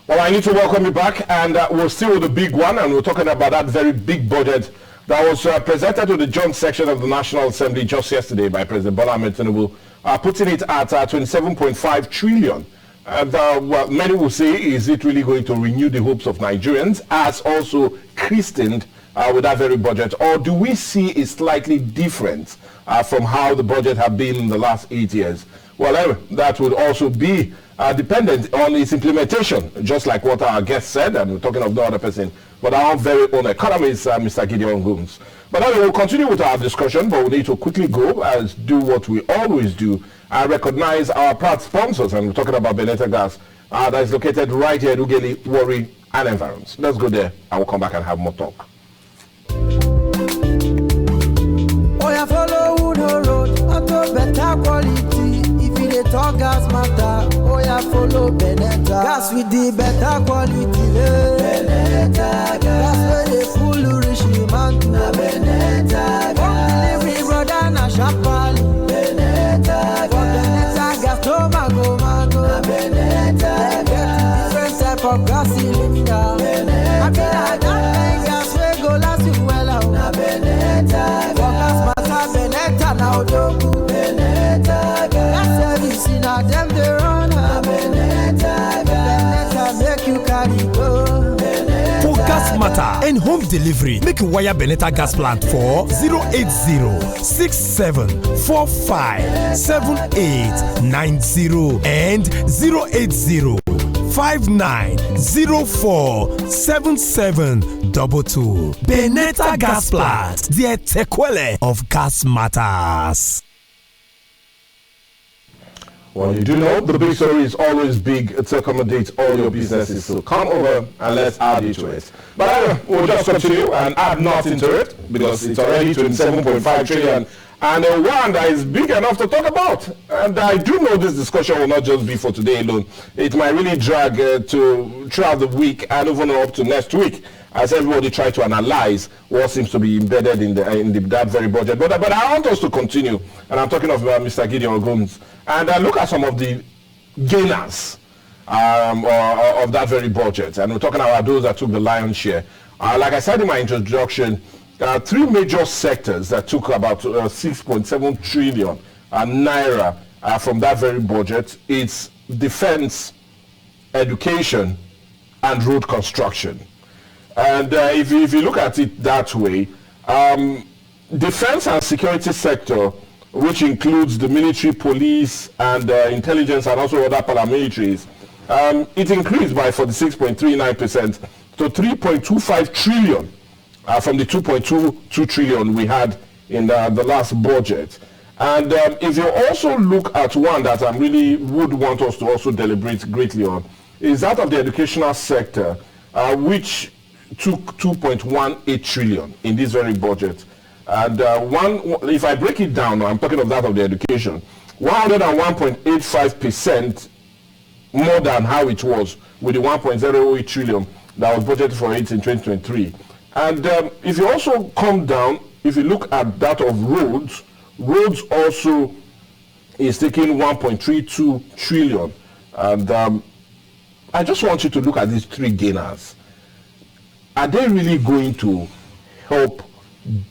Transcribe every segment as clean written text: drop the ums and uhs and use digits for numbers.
Well, I need to welcome you back, and we're still with the big one, and we're talking about that very big budget that was presented to the joint section of the National Assembly just yesterday by President Bola Ahmed Tinubu, putting it at 27.5 trillion. Well, many will say, is it really going to renew the hopes of Nigerians, as also christened with that very budget, or do we see it slightly different from how the budget have been in the last 8 years? Well, that would also be dependent on its implementation, just like what our guest said, and we're talking of no other person, but our very own economist, Mr. Gideon Gomes. But anyway, we'll continue with our discussion, but we need to quickly go and do what we always do, and recognize our proud sponsors, and we're talking about Benetta Gas, that is located right here in Ughelli, Warri, and environs. Let's go there, and we'll come back and have more talk. Oh, yeah, follow the road, auto better quality. If you dey talk gas matter, oh yeah, follow Benetta. Gas with the better quality, Benetta gas. Gas where they full rich man to Benetta gas. Home delivery brother na sharply, Benetta gas. Benetta gas no mango, Benetta gas. Different type of gas cylinder, Benetta gas. Gas wey go last you well, Benetta gas. For gas matter, Benetta now do good, Benetta gas. Now them they run Benetta make you carry go. For gas matter and home delivery, make you wire Benetta gas plant for 080-6745-7890 and 080-5904-7722. Benetta gas plant, the tequila of gas matters. Well, you do know the big story is always big to accommodate all your businesses. So come over and let's add it to it. But we'll just continue and add nothing to it because it's already 27.5 trillion. And one that is big enough to talk about. And I do know this discussion will not just be for today alone. It might really drag throughout the week and even up to next week, as everybody tries to analyze what seems to be embedded in that very budget. But I want us to continue, and I'm talking of Mr. Gideon Gomes, and look at some of the gainers of that very budget. And we're talking about those that took the lion's share. Like I said in my introduction, three major sectors that took about 6.7 trillion naira from that very budget. It's defense, education, and road construction. And if you look at it that way, defense and security sector, which includes the military, police, and intelligence, and also other paramilitaries, it increased by 46.39% to 3.25 trillion from the 2.22 trillion we had in the last budget. And if you also look at one that I really would want us to also deliberate greatly on, is that of the educational sector, which took 2.18 trillion in this very budget. And if I break it down, I'm talking of that of the education, 101.85% more than how it was with the 1.08 trillion that was budgeted for it in 2023. And if you also come down, if you look at that of roads also is taking 1.32 trillion. And I just want you to look at these three gainers. Are they really going to help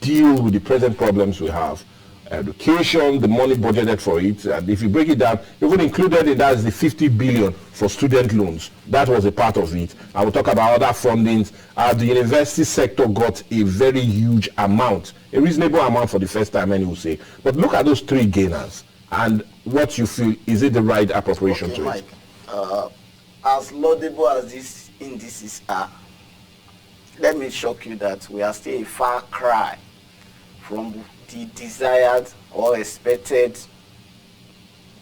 deal with the present problems we have? Education, the money budgeted for it, and if you break it down, even included in that is the 50 billion for student loans. That was a part of it. I will talk about other fundings. The university sector got a very huge amount, a reasonable amount for the first time, many will say. But look at those three gainers and what you feel, is it the right appropriation to Mike, it? As laudable as these indices are, let me shock you that we are still a far cry from the desired or expected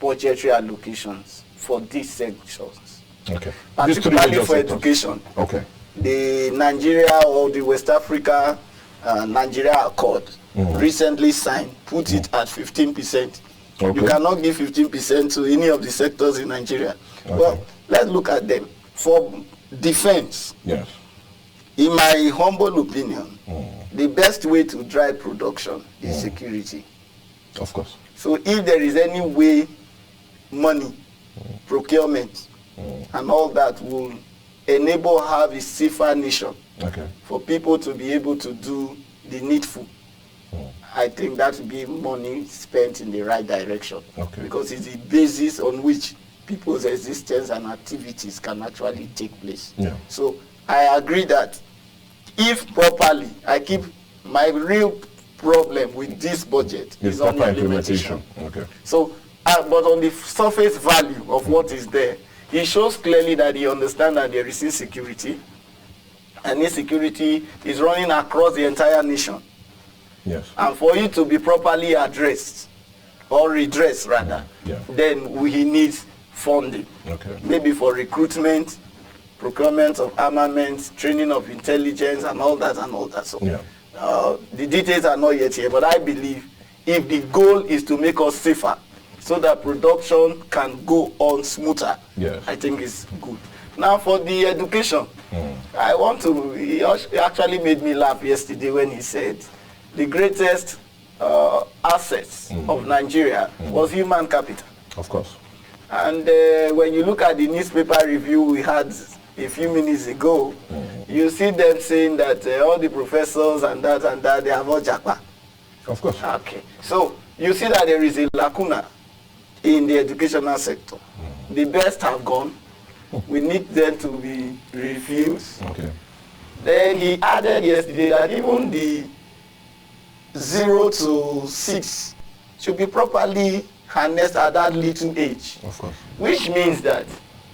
budgetary allocations for these sections. Okay. Particularly for education. Okay. The Nigeria or the West Africa Nigeria Accord recently signed, put it at 15%. Okay. You cannot give 15% to any of the sectors in Nigeria. Okay. Well, let's look at them. For defense, yes. In my humble opinion, the best way to drive production is security. Of course. So if there is any way money, procurement, and all that will enable have a safer nation. Okay. For people to be able to do the needful. I think that would be money spent in the right direction. Okay. Because it's the basis on which people's existence and activities can actually take place. Yeah. So I agree that if properly, I keep my real problem with this budget is on implementation. Okay. So, but on the surface value of what is there, it shows clearly that he understands that there is insecurity, and insecurity is running across the entire nation. Yes. And for it to be properly addressed, or redressed rather, then we need funding. Okay. Maybe for recruitment, procurement of armaments, training of intelligence, and all that and all that. So the details are not yet here, but I believe if the goal is to make us safer so that production can go on smoother, I think it's good. Now for the education, I want to, he actually made me laugh yesterday when he said the greatest assets of Nigeria was human capital. Of course. And when you look at the newspaper review we had a few minutes ago, you see them saying that all the professors and that, they have all japa. Of course. Okay. So you see that there is a lacuna in the educational sector. The best have gone. We need them to be refused. Okay. Then he added yesterday that even the 0 to 6 should be properly harnessed at that little age. Of course. Which means that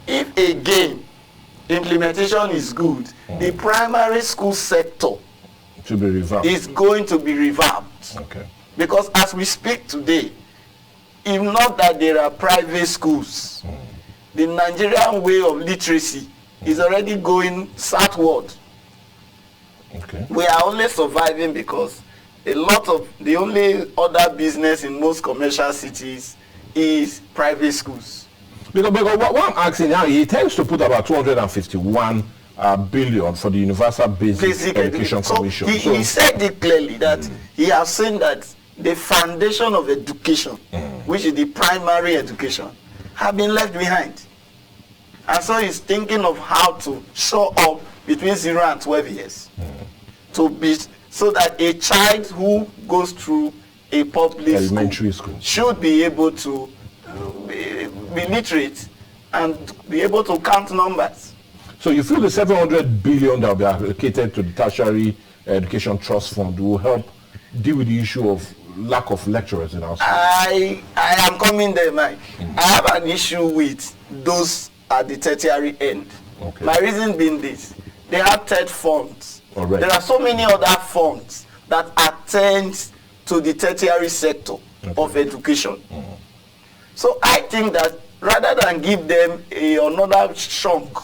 if again implementation is good, the primary school sector should be revamped. Is going to be revamped. Okay. Because as we speak today, if not that there are private schools, the Nigerian way of literacy is already going southward. Okay. We are only surviving because a lot of the only other business in most commercial cities is private schools. Because what I'm asking now, he tends to put about 251 billion for the Universal Basic Education Commission. He said it clearly that he has seen that the foundation of education, which is the primary education, have been left behind. And so he's thinking of how to show up between 0 and 12 years to be so that a child who goes through a public elementary school should be able to be literate and be able to count numbers. So you feel the 700 billion that will be allocated to the Tertiary Education Trust Fund will help deal with the issue of lack of lecturers in our schools? I am coming there, Mike. I have an issue with those at the tertiary end. Okay. My reason being this: they have TED funds. Already. There are so many other funds that attend to the tertiary sector of education. So I think that rather than give them another chunk,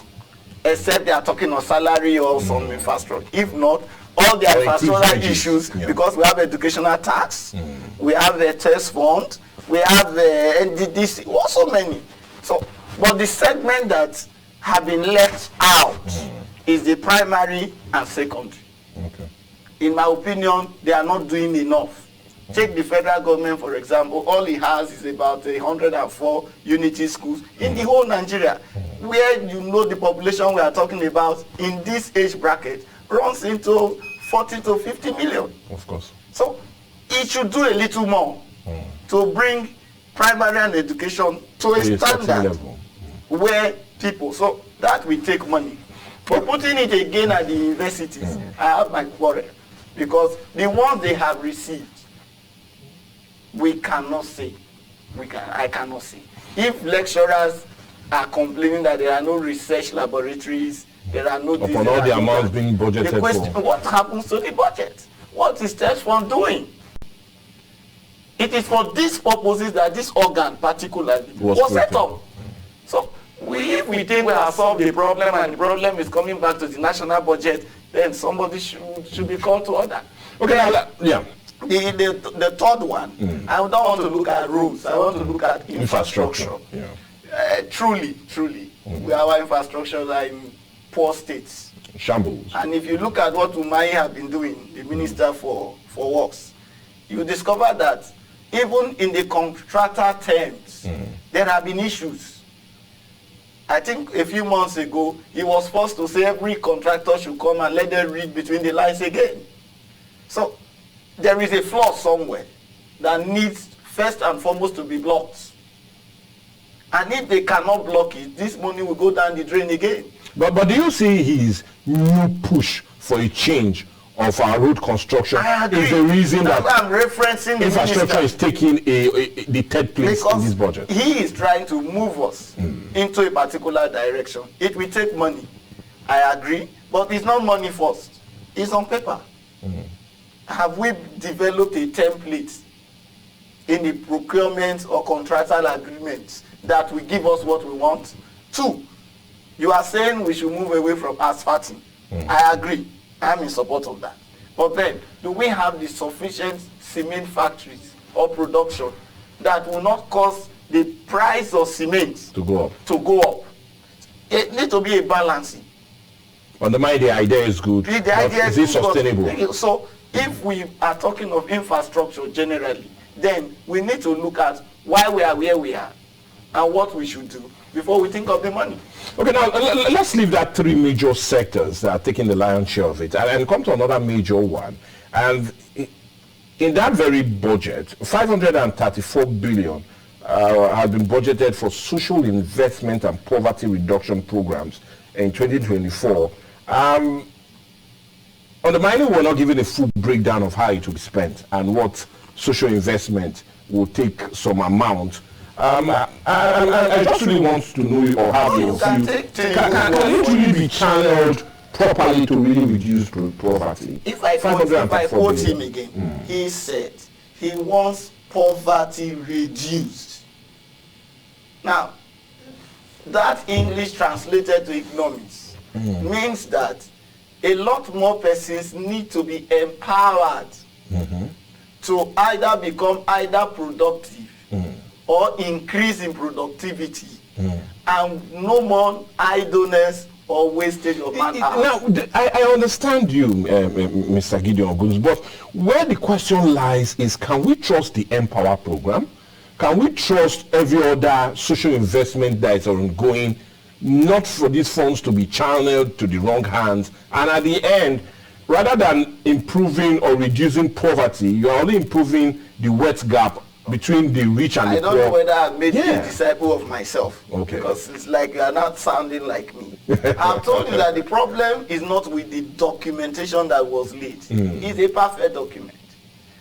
except they are talking on salary or some infrastructure, if not, all their infrastructural issues, because we have educational tax, we have the test fund, we have the NDDC, also many. So, but the segment that have been left out is the primary and secondary. Okay. In my opinion, they are not doing enough. Take the federal government, for example. All it has is about 104 unity schools in the whole Nigeria, where you know the population we are talking about in this age bracket runs into 40 to 50 million. Of course. So it should do a little more to bring primary and education to a standard level where people, so that will take money. But putting it again at the universities, I have my quarrel, because the ones they have received, we cannot say. I cannot say. If lecturers are complaining that there are no research laboratories, there are no... Upon all the amounts being budgeted the question, for. What happens to the budget? What is test fund doing? It is for these purposes that this organ particularly was set up. So if we think we have solved the problem and the problem is coming back to the national budget, then somebody should be called to order. Okay, yeah. The third one, I don't want to look at roads. I want to look at infrastructure. Truly, our infrastructures are in poor states. Shambles. And if you look at what Umahi have been doing, the Minister for Works, you discover that even in the contractor terms, there have been issues. I think a few months ago, he was forced to say every contractor should come and let them read between the lines again. So there is a flaw somewhere that needs first and foremost to be blocked. And if they cannot block it, this money will go down the drain again. But do you see his new push for a change of our road construction is the reason that I'm referencing the infrastructure is taking the third place in this budget? He is trying to move us into a particular direction. It will take money. I agree, but it's not money first. It's on paper. Have we developed a template in the procurement or contractual agreements that will give us what we want? 2, you are saying we should move away from asphalting. I agree. I'm in support of that. But then, do we have the sufficient cement factories or production that will not cause the price of cement to go up? It needs to be a balancing. On the mind, the idea is good. The idea is it sustainable? So, if we are talking of infrastructure generally, then we need to look at why we are where we are and what we should do before we think of the money. Okay, now let's leave that 3 major sectors that are taking the lion's share of it and come to another major one. And in that very budget, 534 billion has been budgeted for social investment and poverty reduction programs in 2024. On the mining, we're not given a full breakdown of how it will be spent and what social investment will take some amount. I just really want to know or have your view. Can it really be channeled properly to really reduce poverty? If I quote him again, he said he wants poverty reduced. Now, that English translated to economics means that a lot more persons need to be empowered to either become productive or increase in productivity and no more idleness or wastage of man hours. Now, I understand you, Mr. Gideon Oguns, but where the question lies is, can we trust the Empower program? Can we trust every other social investment that is ongoing, not for these funds to be channeled to the wrong hands, and at the end, rather than improving or reducing poverty, you are only improving the wealth gap between the rich and the poor? I don't know whether I've made you a disciple of myself. Okay. Because it's like you are not sounding like me. I've told you that the problem is not with the documentation that was laid. It's a perfect document.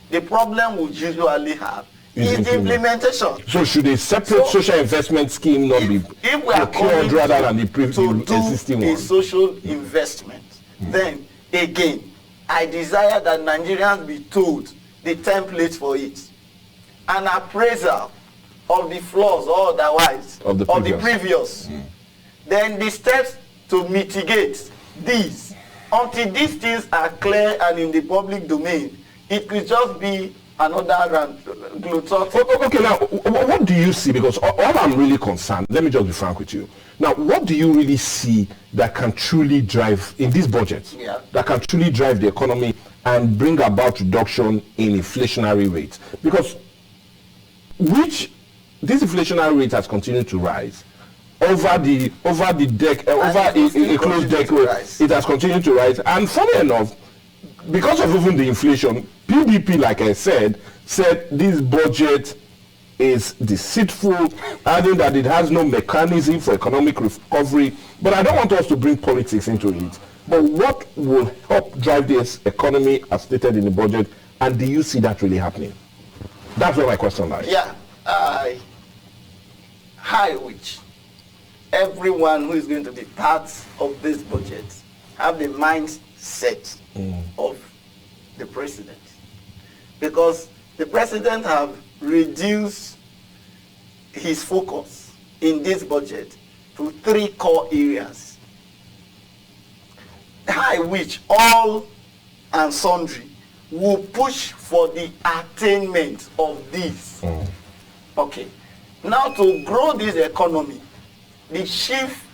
The problem we usually have is the implementation. So should a separate social investment scheme not be procured rather than the existing one? A social investment, then again, I desire that Nigerians be told the template for it. An appraisal of the flaws or otherwise of the previous. Then the steps to mitigate these. Until these things are clear and in the public domain, it could just be another glotot. Okay, now, what do you see? Because all I'm really concerned, let me just be frank with you. Now, what do you really see that can truly drive, in this budget, that can truly drive the economy and bring about reduction in inflationary rates? Because this inflationary rate has continued to rise over a closed decade. It has continued to rise, and funny enough, because of even the inflation, PDP, like I said this budget is deceitful, adding that it has no mechanism for economic recovery. But I don't want us to bring politics into it. But what will help drive this economy as stated in the budget, and do you see that really happening? That's where my question lies. Yeah, I wish everyone who is going to be part of this budget have the mindset of the president, because the president have reduced his focus in this budget to 3 core areas. I wish all and sundry will push for the attainment of these. Okay. Now, to grow this economy, the chief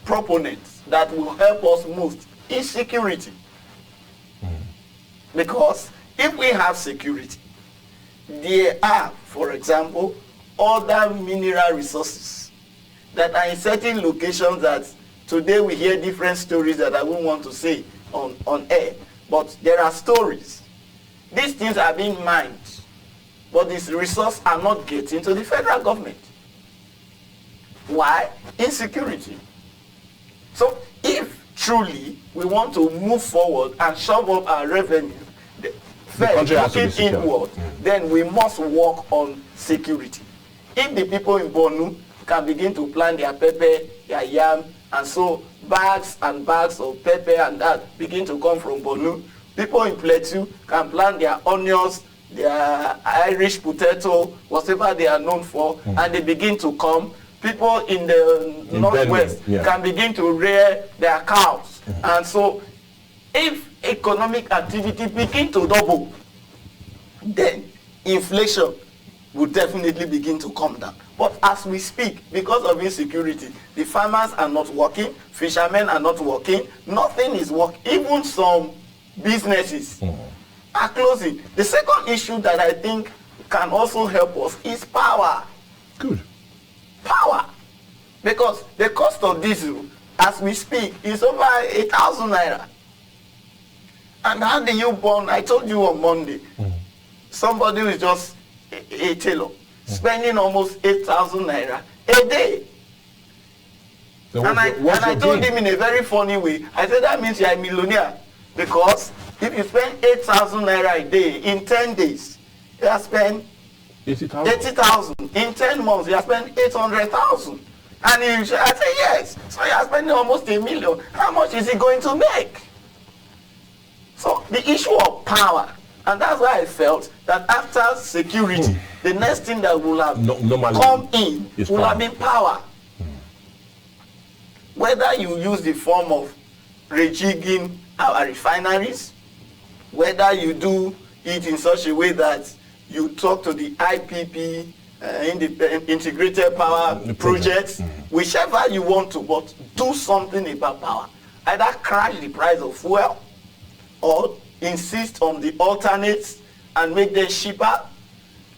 proponents that will help us most is security. Because if we have security, there are, for example, other mineral resources that are in certain locations that today we hear different stories that I won't want to say on air. But there are stories. These things are being mined, but these resources are not getting to the federal government. Why? Insecurity. So if truly we want to move forward and shove up our revenue, first looking inward, then we must work on security. If the people in Borno can begin to plant their pepper, their yam, and so bags and bags of pepper and that begin to come from Borno, people in Plateau can plant their onions, their Irish potato, whatever they are known for, and they begin to come. People in the northwest can begin to rear their cows. And so if economic activity begin to double, then inflation will definitely begin to come down. But as we speak, because of insecurity, the farmers are not working, fishermen are not working, nothing is working. Even some businesses are closing. The second issue that I think can also help us is power. Good. Power. Because the cost of diesel, as we speak, is over 8,000 naira. And how do you burn? I told you on Monday, somebody who is just a tailor, spending almost 8,000 naira a day. So and I told him in a very funny way, I said that means you're a millionaire. Because if you spend 8,000 naira a day in 10 days, you have spent 80,000. In 10 months, you have spent 800,000. And I say yes. So you are spending almost $1 million. How much is he going to make? So the issue of power, and that's why I felt that after security, the next thing that will have come in will have been power. Whether you use the form of rejigging our refineries, whether you do it in such a way that you talk to the IPP, Integrated Power Projects, whichever you want to, but do something about power. Either crash the price of fuel or insist on the alternates and make them cheaper.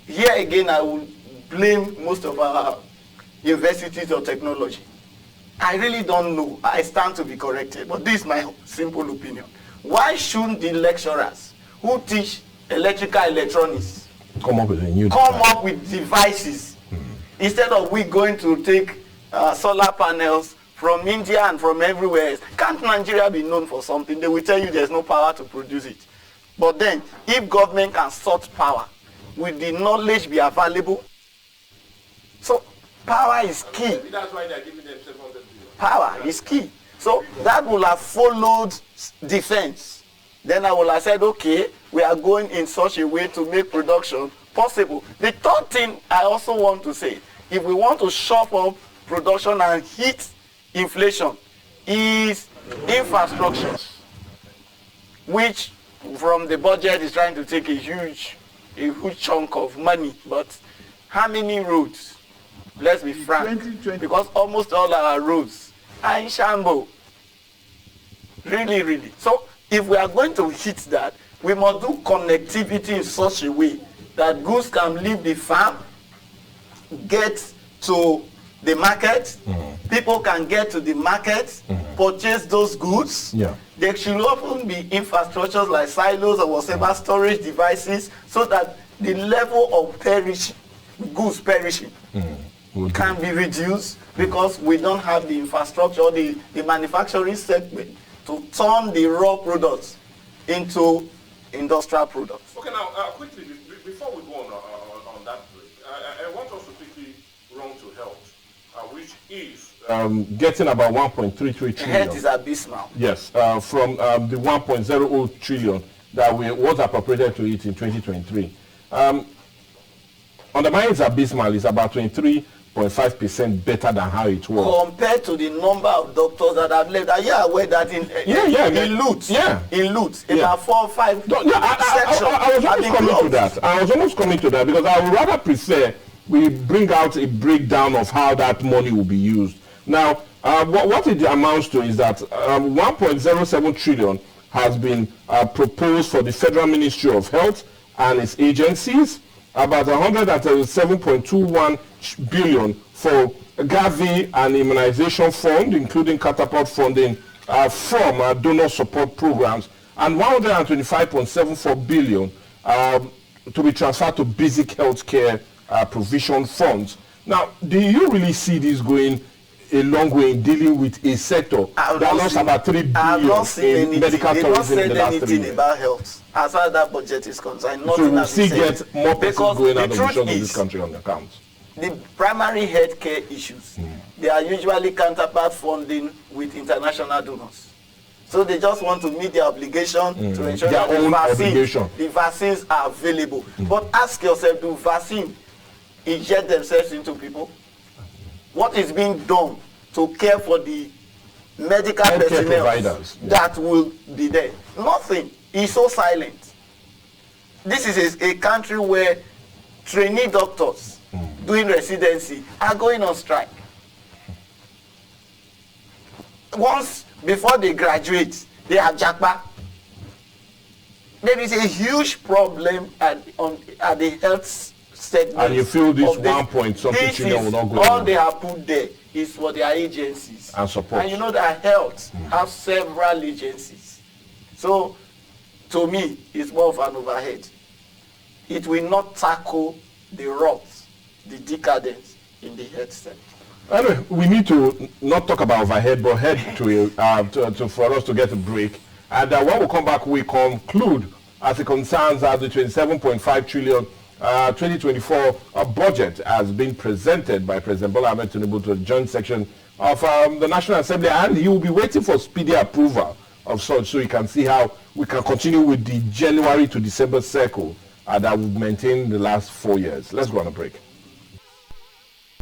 Here again, I will blame most of our universities of technology. I really don't know. I stand to be corrected, but this is my simple opinion. Why shouldn't the lecturers who teach electrical electronics come up with devices instead of we going to take solar panels from India and from everywhere? Can't Nigeria be known for something? They will tell you there's no power to produce it. But then, if government can sort power, will the knowledge be available? So, power is key. Maybe that's why they're giving them 700 billion. Power is key. So, that will have followed defense. Then I will have said, okay, we are going in such a way to make production possible. The third thing I also want to say, if we want to shop up production and hit inflation, is infrastructure, which from the budget is trying to take a huge chunk of money. But how many roads? Let's be frank, because almost all our roads are in shambles. Really, really. So if we are going to hit that, we must do connectivity in such a way that goods can leave the farm, get to the market, people can get to the market, purchase those goods. There should often be infrastructures like silos or whatever storage devices so that the level of goods perishing can be reduced because we don't have the infrastructure, the manufacturing segment to turn the raw products into industrial products. Okay, now quickly, before we go on that, I want us to quickly run to health, which is getting about 1.33 trillion. Health is abysmal. Yes, from the 1.00 trillion that was appropriated to it in 2023. On the mind, it's abysmal. It's about 23.5% better than how it was. Compared to the number of doctors that have left. Are you aware that in Lutz, about 4 or 5 sections I was almost coming to that. I was almost coming to that because I would rather prefer we bring out a breakdown of how that money will be used. Now, what it amounts to is that 1.07 trillion has been proposed for the Federal Ministry of Health and its agencies, about 137.21 billion for Gavi and Immunization Fund, including catapult funding from donor support programs, and 125.74 billion to be transferred to basic healthcare provision funds. Now, do you really see this going a long way in dealing with a sector that lost about 3 billion in medical tourism in the last 3 years? About health, as far as that budget is concerned. So we'll still get more persons going out of the of this country on the account. The primary healthcare issues, they are usually counterpart funding with international donors. So they just want to meet their obligation to ensure that the vaccines are available. But ask yourself, do vaccines inject themselves into people? What is being done to care for the medical personnel that will be there? Nothing. It's so silent. This is a country where trainee doctors doing residency are going on strike. Once before they graduate, they have jackpot. There is a huge problem at the health segment. And you feel this 1.something trillion will not go all they have put there is for their agencies and support. And you know that health have several agencies. So to me, it's more of an overhead. It will not tackle the rot, the decadence in the health sector. Anyway, we need to not talk about overhead, but head to for us to get a break. And when we come back, we conclude as it concerns the 27.5 trillion 2024 budget has been presented by President Bola Ahmed Tinubu to the joint section of the National Assembly, and he will be waiting for speedy approval of such, so you can see how we can continue with the January to December cycle that we've maintained the last 4 years. Let's go on a break.